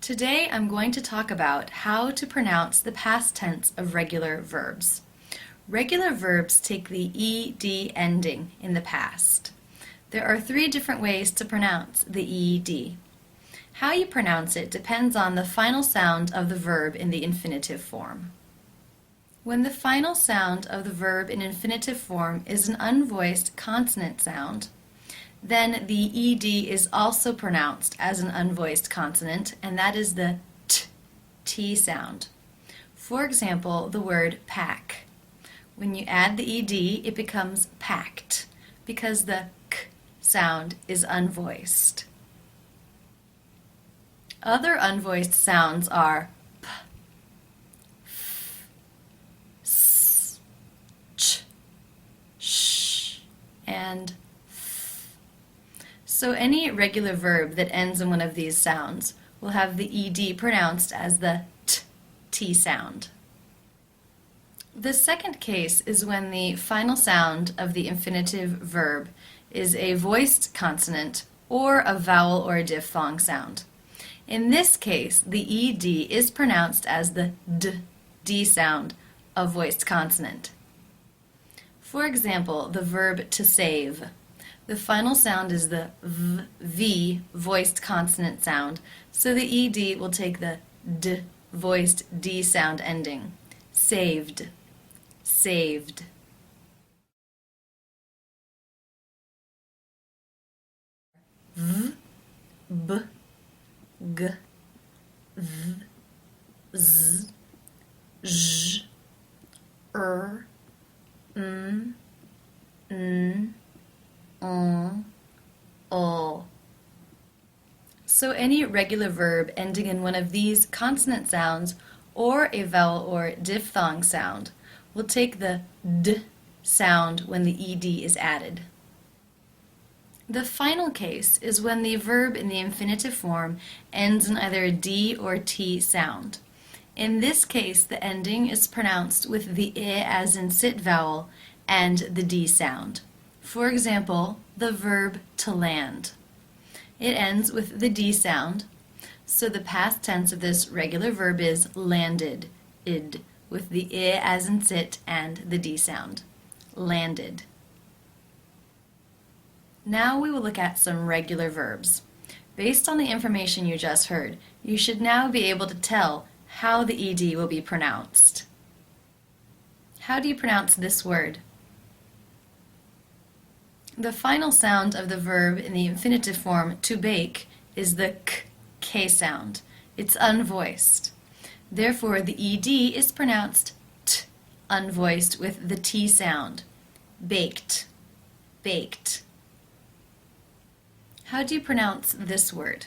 Today I'm going to talk about how to pronounce the past tense of regular verbs. Regular verbs take the ed ending in the past. There are 3 different ways to pronounce the ed. How you pronounce it depends on the final sound of the verb in the infinitive form. When the final sound of the verb in infinitive form is an unvoiced consonant sound, then the ed is also pronounced as an unvoiced consonant, and that is the t sound. For example, the word pack. When you add the ed, it becomes packed, because the k sound is unvoiced. Other unvoiced sounds are p, f, s, ch, sh, and so any regular verb that ends in one of these sounds will have the ed pronounced as the t sound. The second case is when the final sound of the infinitive verb is a voiced consonant or a vowel or a diphthong sound. In this case, the ed is pronounced as the d sound of voiced consonant. For example, the verb to save. The final sound is the v voiced consonant sound, so the ed will take the d voiced d sound ending. Saved, saved. V, b, g, v, z, j, n, o. So any regular verb ending in one of these consonant sounds or a vowel or diphthong sound will take the d sound when the ed is added. The final case is when the verb in the infinitive form ends in either a d or t sound. In this case, the ending is pronounced with the I as in sit vowel and the d sound. For example, the verb to land. It ends with the d sound, so the past tense of this regular verb is landed, id, with the I as in sit and the d sound. Landed. Now we will look at some regular verbs. Based on the information you just heard, you should now be able to tell how the ed will be pronounced. How do you pronounce this word? The final sound of the verb in the infinitive form to bake is the k sound. It's unvoiced. Therefore, the ed is pronounced t, unvoiced with the t sound. Baked, baked. How do you pronounce this word?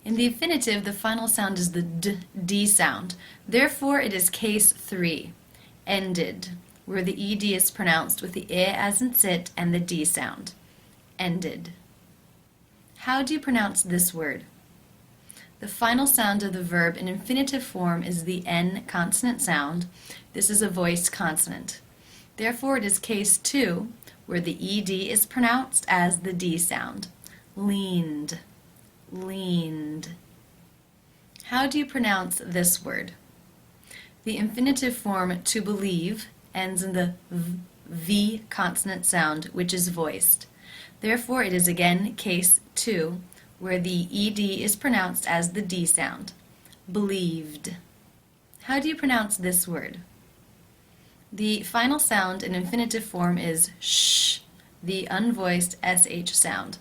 In the infinitive, the final sound is the d sound. Therefore, it is case 3, ended, where the ed is pronounced with the I as in sit and the d sound. Ended. How do you pronounce this word? The final sound of the verb in infinitive form is the n consonant sound. This is a voiced consonant. Therefore, it is case 2, where the ed is pronounced as the d sound. Leaned, leaned. How do you pronounce this word? The infinitive form to believe ends in the v consonant sound, which is voiced. Therefore, it is again case 2, where the ed is pronounced as the d sound. Believed. How do you pronounce this word? The final sound in infinitive form is sh, the unvoiced sh sound.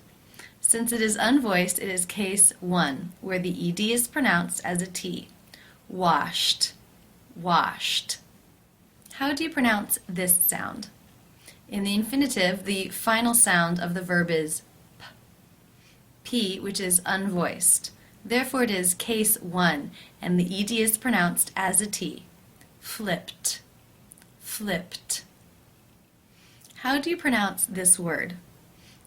Since it is unvoiced, it is case 1, where the ed is pronounced as a t. Washed, washed. How do you pronounce this sound? In the infinitive, the final sound of the verb is p, which is unvoiced. Therefore, it is case 1, and the ed is pronounced as a t. Flipped, flipped. How do you pronounce this word?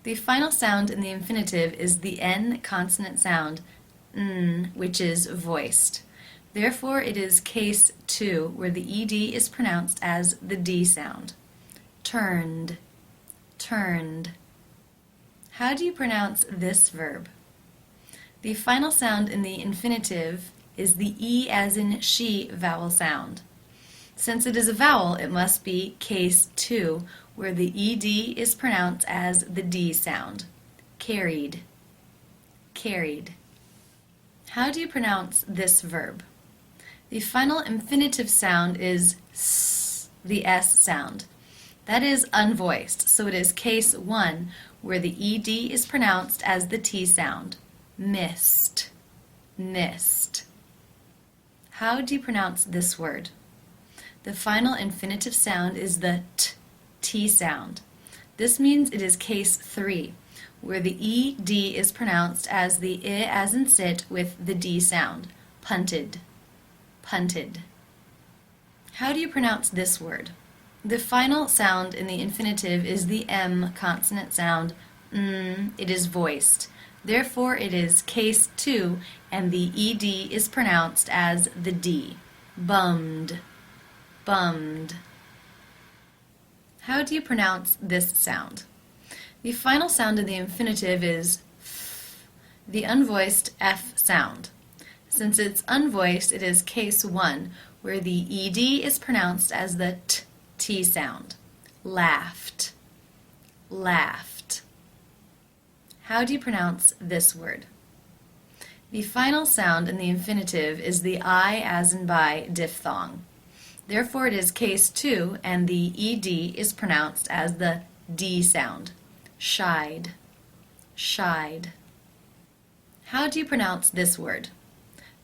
The final sound in the infinitive is the n consonant sound, n, which is voiced. Therefore, it is case 2, where the ed is pronounced as the d sound. Turned, turned. How do you pronounce this verb? The final sound in the infinitive is the E as in she vowel sound. Since it is a vowel, it must be case 2, where the ED is pronounced as the D sound. Carried. Carried. How do you pronounce this verb? The final infinitive sound is S, the S sound. That is unvoiced, so it is case 1, where the ED is pronounced as the T sound. Missed. Missed. How do you pronounce this word? The final infinitive sound is the T sound. This means it is case 3, where the ED is pronounced as the I as in sit with the D sound. Punted. Punted. How do you pronounce this word? The final sound in the infinitive is the M consonant sound. It is voiced. Therefore, it is case 2, and the ED is pronounced as the D. Bummed. Bummed. How do you pronounce this sound? The final sound in the infinitive is F, the unvoiced F sound. Since it's unvoiced, it is case 1, where the ED is pronounced as the T sound. Laughed. Laughed. How do you pronounce this word? The final sound in the infinitive is the I as in by diphthong. Therefore, it is case 2, and the ED is pronounced as the D sound. Shied. Shied. How do you pronounce this word?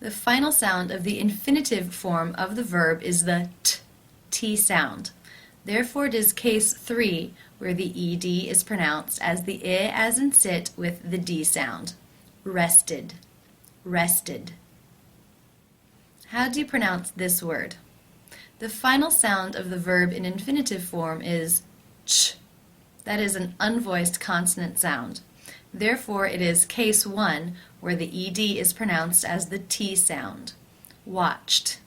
The final sound of the infinitive form of the verb is the T sound. Therefore, it is case 3, where the ED is pronounced as the I as in sit with the D sound. Rested. Rested. How do you pronounce this word? The final sound of the verb in infinitive form is ch. That is an unvoiced consonant sound. Therefore, it is case 1, where the ED is pronounced as the T sound. Watched.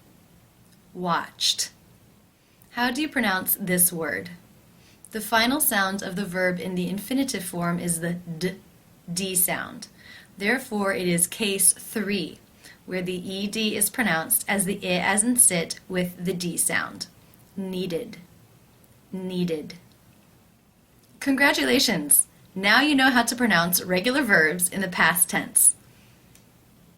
Watched. How do you pronounce this word? The final sound of the verb in the infinitive form is the D sound. Therefore, it is case 3, where the ED is pronounced as the I as in sit with the D sound. Needed. Needed. Congratulations! Now you know how to pronounce regular verbs in the past tense.